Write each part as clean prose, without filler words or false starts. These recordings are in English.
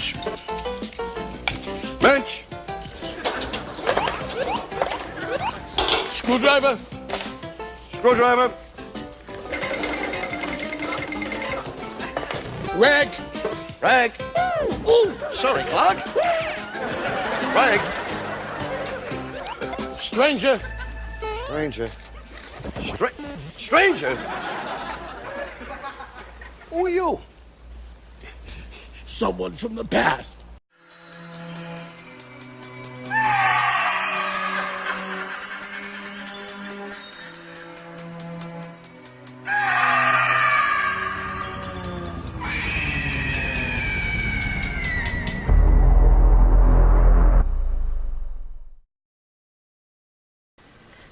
Bench. Bench. Screwdriver. Screwdriver. Rag. Rag. Ooh, sorry, Clark. Rag. Stranger. Stranger. Stranger? Who are you? Someone from the past.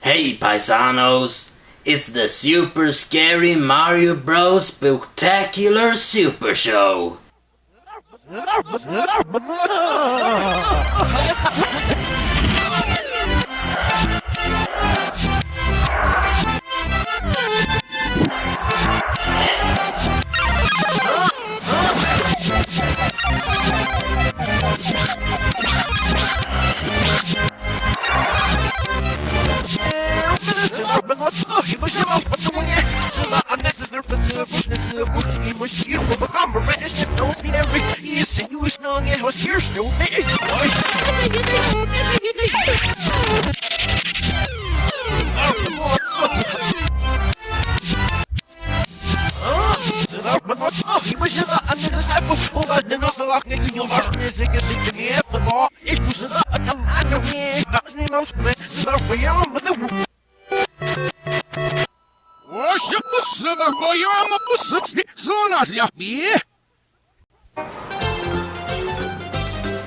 Hey paisanos, it's the super scary Mario Bros. Spooktacular Super Show.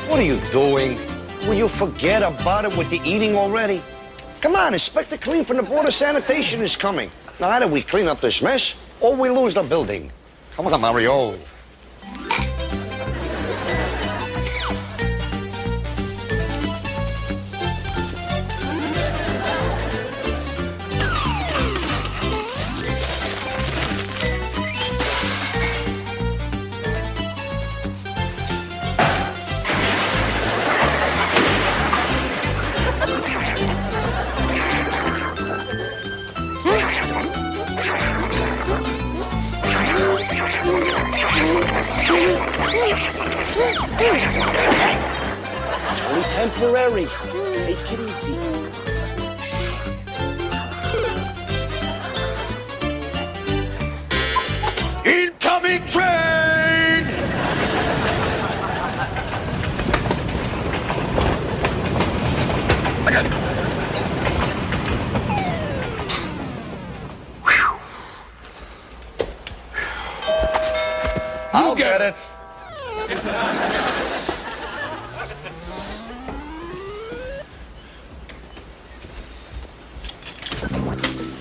What are you doing? Will you forget about it with the eating already? Come on, Inspector Clean from the Board of Sanitation is coming. Now, either we clean up this mess, or we lose the building. Come on, Mario. Only temporary. Take it easy. Incoming train! I'll get it.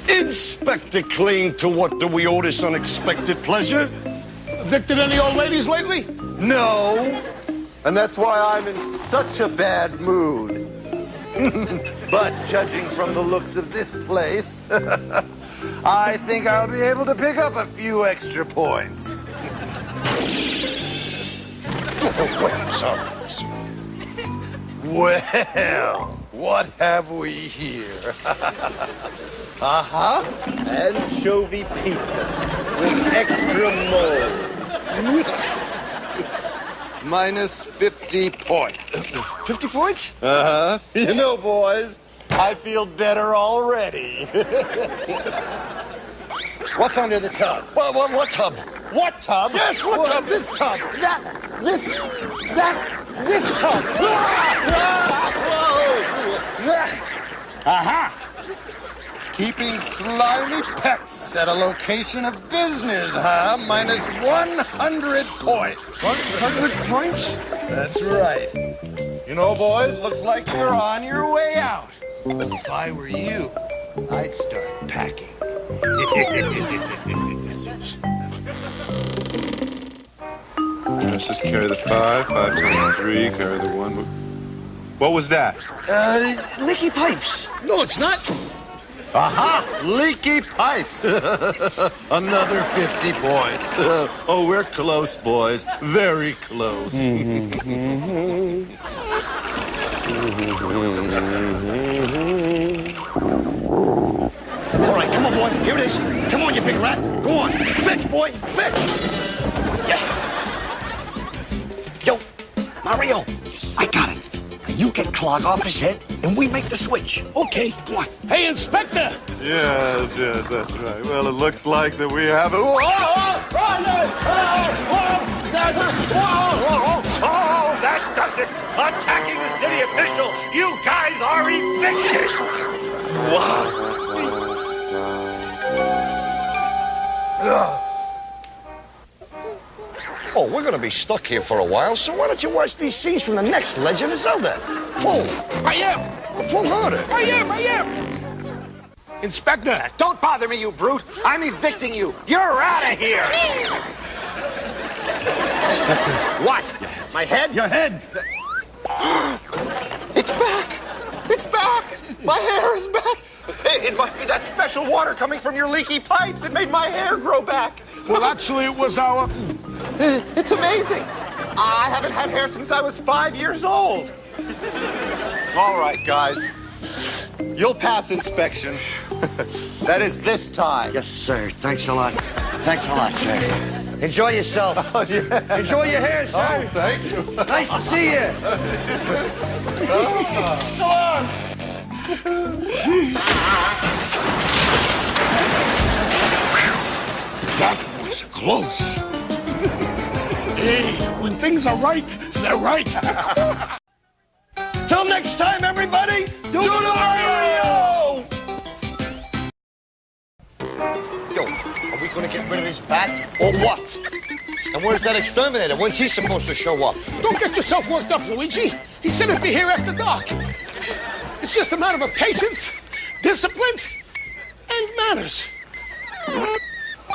Inspector Clean, to what do we owe this unexpected pleasure? Evicted any old ladies lately? No, and that's why I'm in such a bad mood. But judging from the looks of this place, I think I'll be able to pick up a few extra points. Wait, sorry. Well, what have we here? Anchovy pizza with extra mold. Minus 50 points. 50 points? You know, boys, I feel better already. What's under the tub? What tub? What tub? Yes, what tub? This tub. This tub. Aha! Keeping slimy pets at a location of business, huh? Minus 100 points. 100 points? That's right. You know, boys, looks like you're on your way out. But if I were you, I'd start packing. Let's just carry the 5 times 3, carry the 1. What was that? Leaky pipes. No, it's not. Aha! Leaky pipes! Another 50 points. Oh, we're close, boys. Very close. All right, come on, boy. Here it is. Come on, you big rat. Go on. Fetch, boy. Fetch. Yeah. Yo, Mario, I got it. Now you get Clog off his head, and we make the switch. Okay. Come on. Hey, Inspector! Yes, that's right. Well, it looks like that we have a... Oh, that does it! Attacking the city official! You guys are evicted! Wow. Oh, we're gonna be stuck here for a while, so why don't you watch these scenes from the next Legend of Zelda? Pull. I am! Pull harder. I am! Inspector! Don't bother me, you brute! I'm evicting you! You're out of here! Inspector. What? My head? Your head. It's back! It's back! My hair is back! It must be that special water coming from your leaky pipes. It made my hair grow back. Well, actually, it was our... It's amazing. I haven't had hair since I was 5 years old. All right, guys. You'll pass inspection. That is this time. Yes, sir. Thanks a lot. Thanks a lot, sir. Enjoy yourself. Oh, yeah. Enjoy your hair, sir. Oh, thank you. Nice to see you. So long. That was close. Hey, when things are right, they're right. Till next time, everybody, do the Mario! Yo, are we gonna get rid of this bat or what? And where's that exterminator? When's he supposed to show up? Don't get yourself worked up, Luigi. He said he'd be here after dark. It's just a matter of patience, discipline, and manners.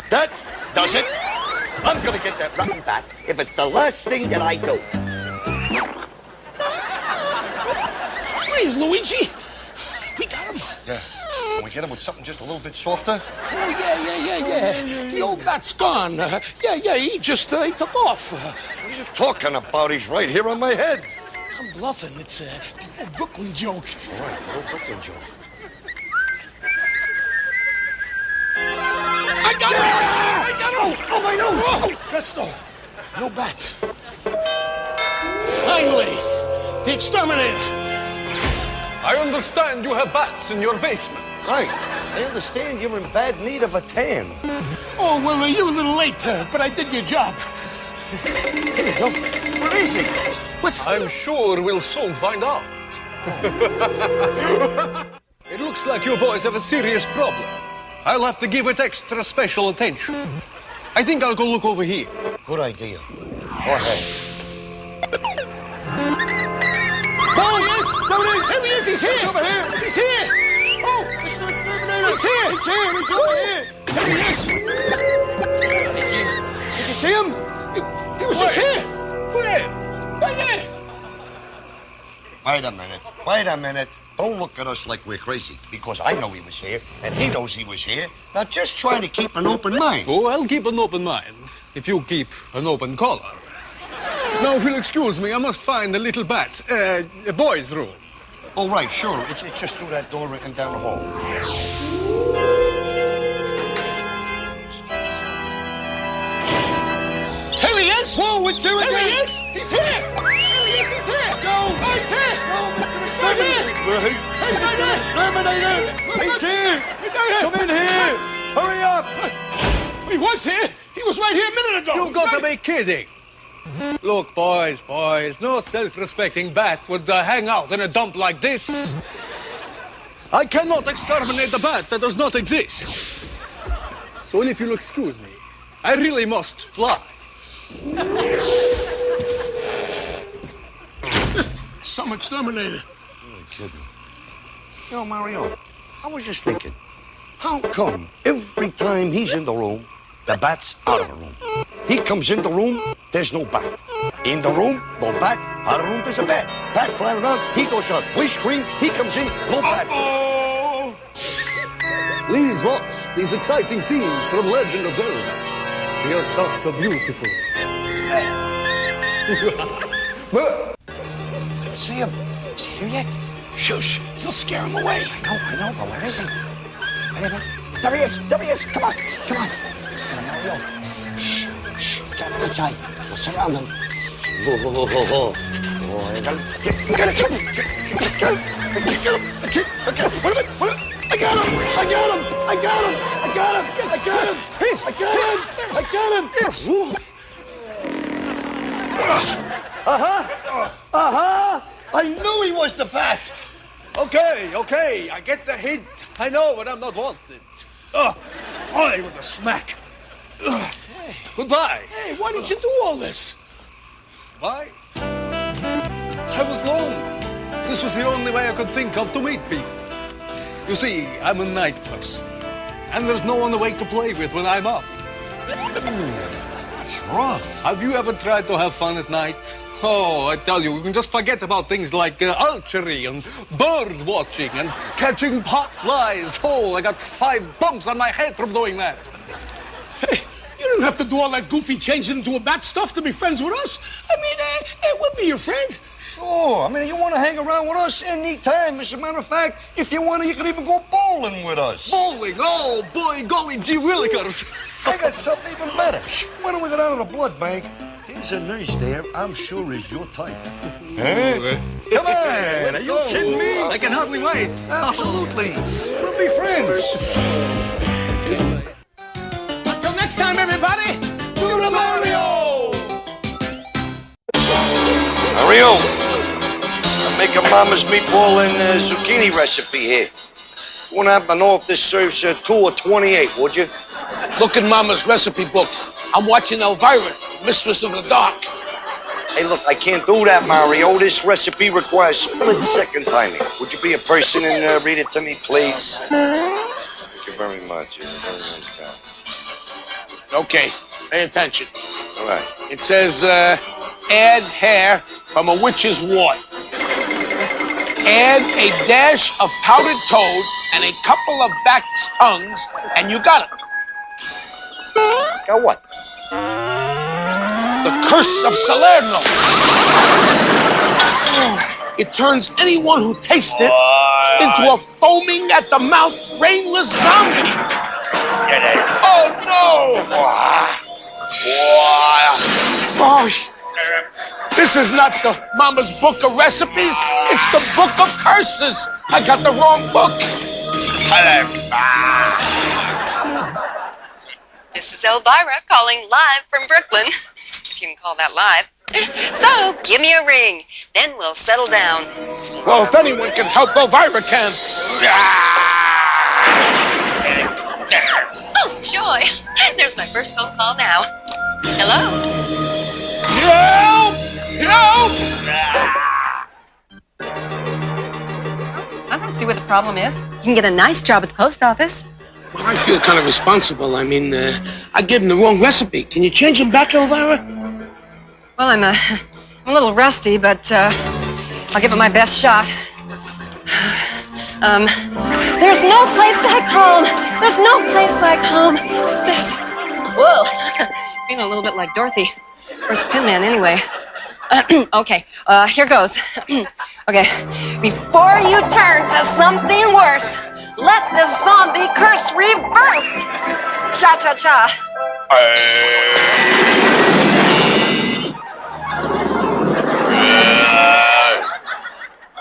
That does it. I'm gonna get that rotten bat if it's the last thing that I do. Please, Luigi. We got him. Yeah. Can we get him with something just a little bit softer? Oh, yeah. The old bat's gone. He just took off. What are you talking about? He's right here on my head. I'm bluffing. It's a old Brooklyn joke. All right, the old Brooklyn joke. I got him! Oh, my nose! Oh, presto. No bat. Finally, the exterminator. I understand you have bats in your basement. Right. I understand you're in bad need of a tan. Oh, well, you're a little late, but I did your job. Here you go. Where is he? What? I'm sure we'll soon find out. It looks like you boys have a serious problem. I'll have to give it extra special attention. I think I'll go look over here. Good idea. Go ahead. Oh, yes! There he is! He's here! Over here! He's here! Oh, Mr. Exterminator! He's here! He's over here! There he is! Did you see him? He was just here! Where? Right there! Wait a minute. Don't look at us like we're crazy, because I know he was here, and he knows he was here. Now just try to keep an open mind. Oh, I'll keep an open mind, if you keep an open collar. Now, if you'll excuse me, I must find the little bats, a boy's room. Oh, right, sure. It's just through that door and down the hall. Here he is! Whoa, it's here again! There he is! He's here! He's here! No! Oh, he's here! No, Mr. Exterminator! Hey, right there! Exterminator! He's here! Come in here! Hurry up! He was here! He was right here a minute ago! You've got to be kidding. Look, boys, no self-respecting bat would hang out in a dump like this. I cannot exterminate the bat that does not exist. So if you'll excuse me, I really must fly. Some exterminator. You're kidding. You know, Mario, I was just thinking, how come every time he's in the room, the bat's out of the room? He comes in the room, there's no bat. In the room, no bat. Out of the room, there's a bat. Bat flying around, he goes out. We scream, he comes in, no bat. Oh! Please watch these exciting scenes from Legend of Zelda. She is such a beautiful. See him? Is he here yet? Shush, you'll scare him away. I know, but where is he? Wait a minute. There he is. Come on. He's gonna Mario. Shh. Get him inside. We'll surround him. Oh, I got him. I got him. Wait a minute. I got him. I knew he was the bat. Okay, I get the hint. I know when I'm not wanted. Boy, with a smack. Goodbye. Hey, why did you do all this? Why? I was lonely. This was the only way I could think of to meet people. You see, I'm a night person, and there's no one awake to play with when I'm up. That's rough. Have you ever tried to have fun at night? Oh, I tell you can just forget about things like archery and bird watching and catching pot flies. Oh, I got 5 bumps on my head from doing that. Hey, you don't have to do all that goofy changing into a bat stuff to be friends with us. I mean, we'll be your friend. Sure. I mean, you want to hang around with us anytime. As a matter of fact, if you want to, you can even go bowling with us. Bowling? Oh, boy, golly gee willikers. I got something even better. Why don't we go down to the blood bank? There's a nurse there I'm sure is your type. Huh? Come on. Are you kidding me? I can hardly wait. Absolutely. We'll be friends. Until next time, everybody, do the Mario! Mario, I'm making Mama's meatball and zucchini recipe here. You want to happen to know if this serves 2 or 28, would you? Look at Mama's recipe book. I'm watching Elvira, Mistress of the Dark. Hey, look, I can't do that, Mario. This recipe requires split-second timing. Would you be a person and read it to me, please? Thank you very much. You're a very nice guy. Okay, pay attention. All right. It says, add hair from a witch's wart. Add a dash of powdered toad and a couple of bat's tongues, and you got it. Got what? The Curse of Salerno. It turns anyone who tastes it into a foaming at the mouth, brainless zombie. Oh, no! Oh, this is not the Mama's Book of Recipes. It's the Book of Curses. I got the wrong book. This is Elvira calling live from Brooklyn, if you can call that live. So, give me a ring, then we'll settle down. Well, if anyone can help, Elvira can. Oh, joy. There's my first phone call now. Hello? Help! Help! I don't see what the problem is. You can get a nice job at the post office. Well, I feel kind of responsible. I mean, I gave him the wrong recipe. Can you change him back, Elvira? Well, I'm a little rusty, but I'll give it my best shot. There's no place like home. There's no place like home. Whoa, feeling a little bit like Dorothy. Where's the Tin Man, anyway? Okay, here goes. Okay, before you turn to something worse, let the zombie curse reverse. Cha-cha-cha.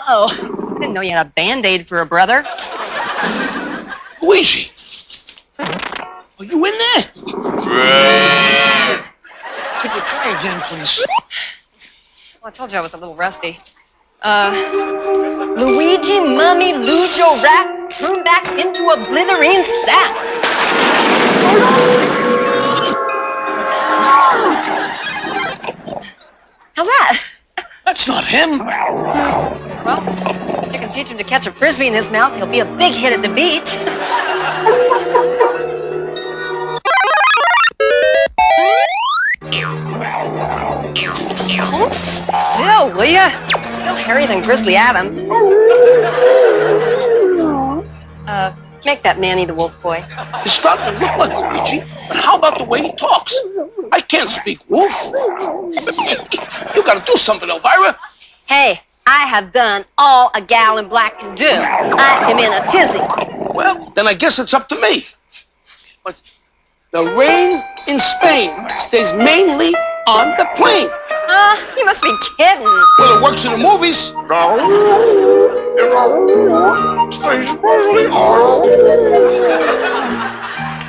Oh, I didn't know you had a Band-Aid for a brother. Luigi! Are you in there? Could you try again, please? Well, I told you I was a little rusty. Luigi, Mummy, Lujo, Rat, turn back into a blithering sap. How's that? That's not him. Well, if you can teach him to catch a frisbee in his mouth, he'll be a big hit at the beach. Hold still, will ya? Still hairier than Grizzly Adams. Make that Manny the wolf boy. He's starting to look like Luigi, but how about the way he talks? I can't speak wolf. You gotta do something, Elvira. Hey, I have done all a gal in black can do. I am in a tizzy. Well, then I guess it's up to me. But the rain in Spain stays mainly on the plane. You must be kidding. Well, it works in the movies.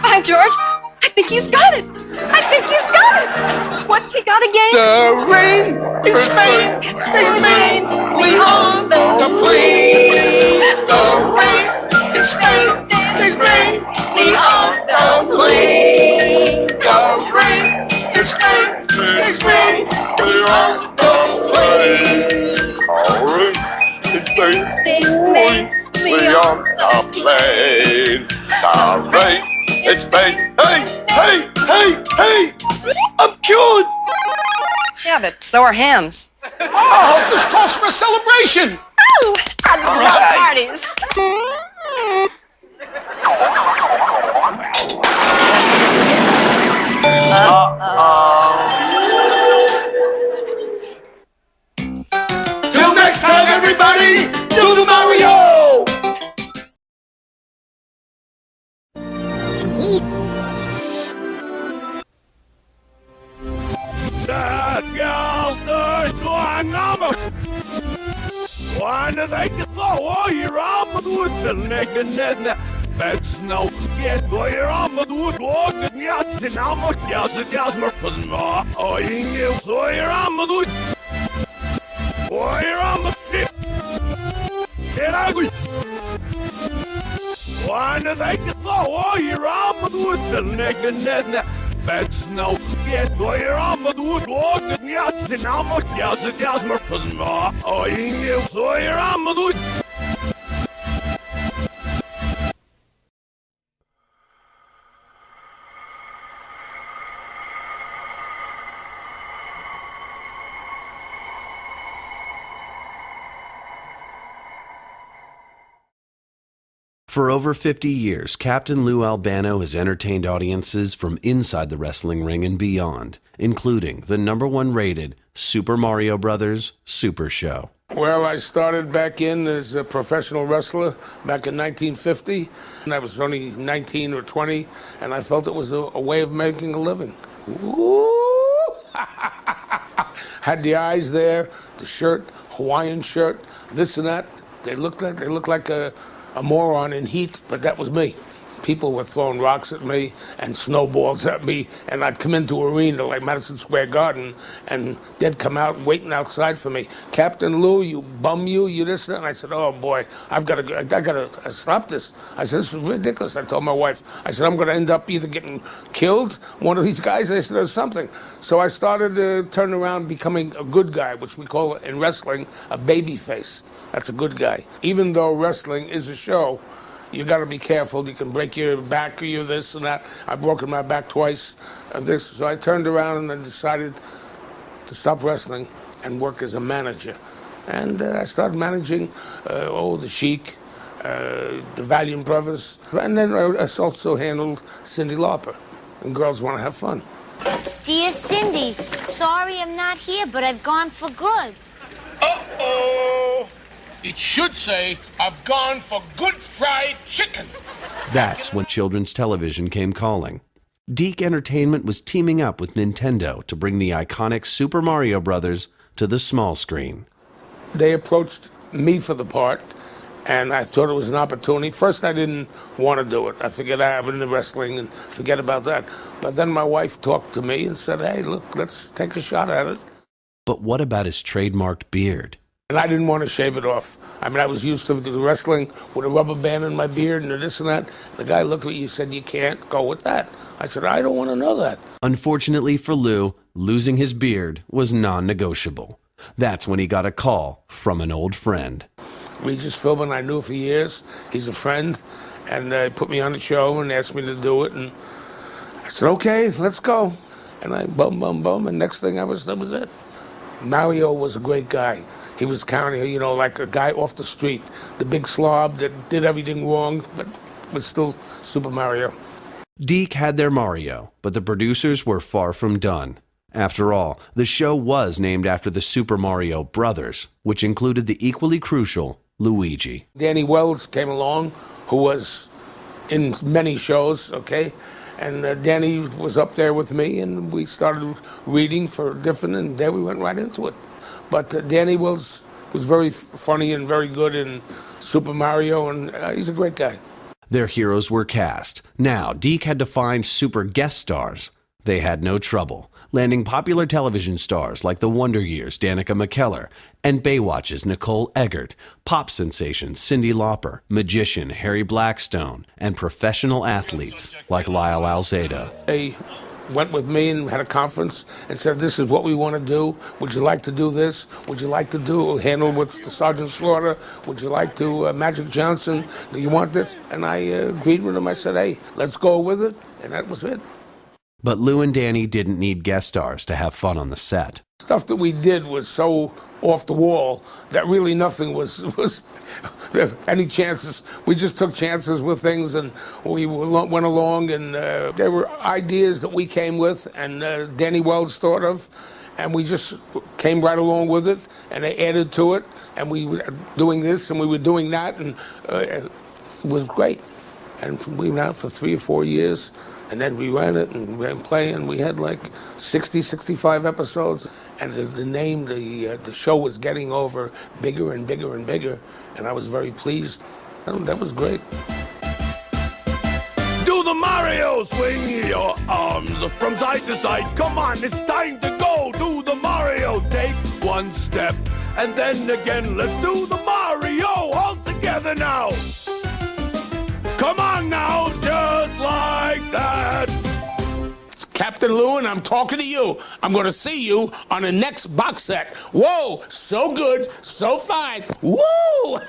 By George, I think he's got it. I think he's got it. What's he got again? The rain in Spain stays mainly on the plane. The rain in Spain stays mainly on the plane. The rain in Spain stays mainly on the plane. It's stays mainly on the plane. The rain, it's Spain. Hey, hey, hey, hey! I'm cured! Yeah, but so are hams. Oh, this calls for a celebration. Oh, I love parties. Till next time, everybody, do the Mario! For over 50 years, Captain Lou Albano has entertained audiences from inside the wrestling ring and beyond, including the #1 rated Super Mario Bros. Super Show. Well, I started back in as a professional wrestler back in 1950, and I was only 19 or 20, and I felt it was a way of making a living. Ooh! Had the eyes there, the shirt, Hawaiian shirt, this and that. They looked like a moron in heat, but that was me. People were throwing rocks at me and snowballs at me, and I'd come into arena like Madison Square Garden, and they'd come out waiting outside for me. Captain Lou, you bum, you this, and I said, oh boy, I gotta stop this. I said, this is ridiculous. I told my wife, I said, I'm gonna end up either getting killed, one of these guys. I said, or something. So I started to turn around, becoming a good guy, which we call in wrestling a baby face. That's a good guy. Even though wrestling is a show, you got to be careful. You can break your back or your this and that. I've broken my back twice of this. So I turned around and I decided to stop wrestling and work as a manager. And I started managing the Sheik, the Valiant Brothers. And then I also handled Cyndi Lauper. And girls want to have fun. Dear Cindy, sorry I'm not here, but I've gone for good. Uh-oh! It should say, I've gone for good fried chicken. That's when children's television came calling. Deke Entertainment was teaming up with Nintendo to bring the iconic Super Mario Bros. To the small screen. They approached me for the part, and I thought it was an opportunity. First, I didn't want to do it. I figured I was in the wrestling and forget about that. But then my wife talked to me and said, hey, look, let's take a shot at it. But what about his trademarked beard? And I didn't want to shave it off. I mean, I was used to the wrestling with a rubber band in my beard and this and that. The guy looked at me and said, you can't go with that. I said, I don't want to know that. Unfortunately for Lou, losing his beard was non-negotiable. That's when he got a call from an old friend. Regis Philbin, I knew for years. He's a friend. And he put me on the show and asked me to do it. And I said, okay, let's go. And I bum, and next thing that was it. Mario was a great guy. He was counting, like a guy off the street, the big slob that did everything wrong, but was still Super Mario. Deke had their Mario, but the producers were far from done. After all, the show was named after the Super Mario Brothers, which included the equally crucial Luigi. Danny Wells came along, who was in many shows, okay? And Danny was up there with me, and we started reading for different, and there we went right into it. But Danny Wells was very funny and very good in Super Mario, and he's a great guy. Their heroes were cast. Now, Deke had to find super guest stars. They had no trouble, landing popular television stars like the Wonder Years' Danica McKellar and Baywatch's Nicole Eggert, pop sensation Cyndi Lauper, magician Harry Blackstone, and professional athletes like Lyle Alzado. They went with me and had a conference and said, this is what we want to do. Would you like to do this? Would you like to do handle with Sergeant Slaughter? Would you like to Magic Johnson? Do you want this? And I agreed with him. I said, hey, let's go with it. And that was it. But Lou and Danny didn't need guest stars to have fun on the set. Stuff that we did was so off the wall that really nothing was any chances. We just took chances with things, and we went along, and there were ideas that we came with and Danny Wells thought of, and we just came right along with it, and they added to it, and we were doing this and we were doing that, and it was great. And we went out for 3 or 4 years. And then we ran it and ran play, and we had like 60, 65 episodes. And the show was getting over bigger and bigger and bigger, and I was very pleased. That was great. Do the Mario, swing your arms from side to side. Come on, it's time to go. Do the Mario, take one step, and then again, let's do the Mario all together now. Come on now, just like that. It's Captain Lou, and I'm talking to you. I'm going to see you on the next box set. Whoa, so good, so fine. Woo!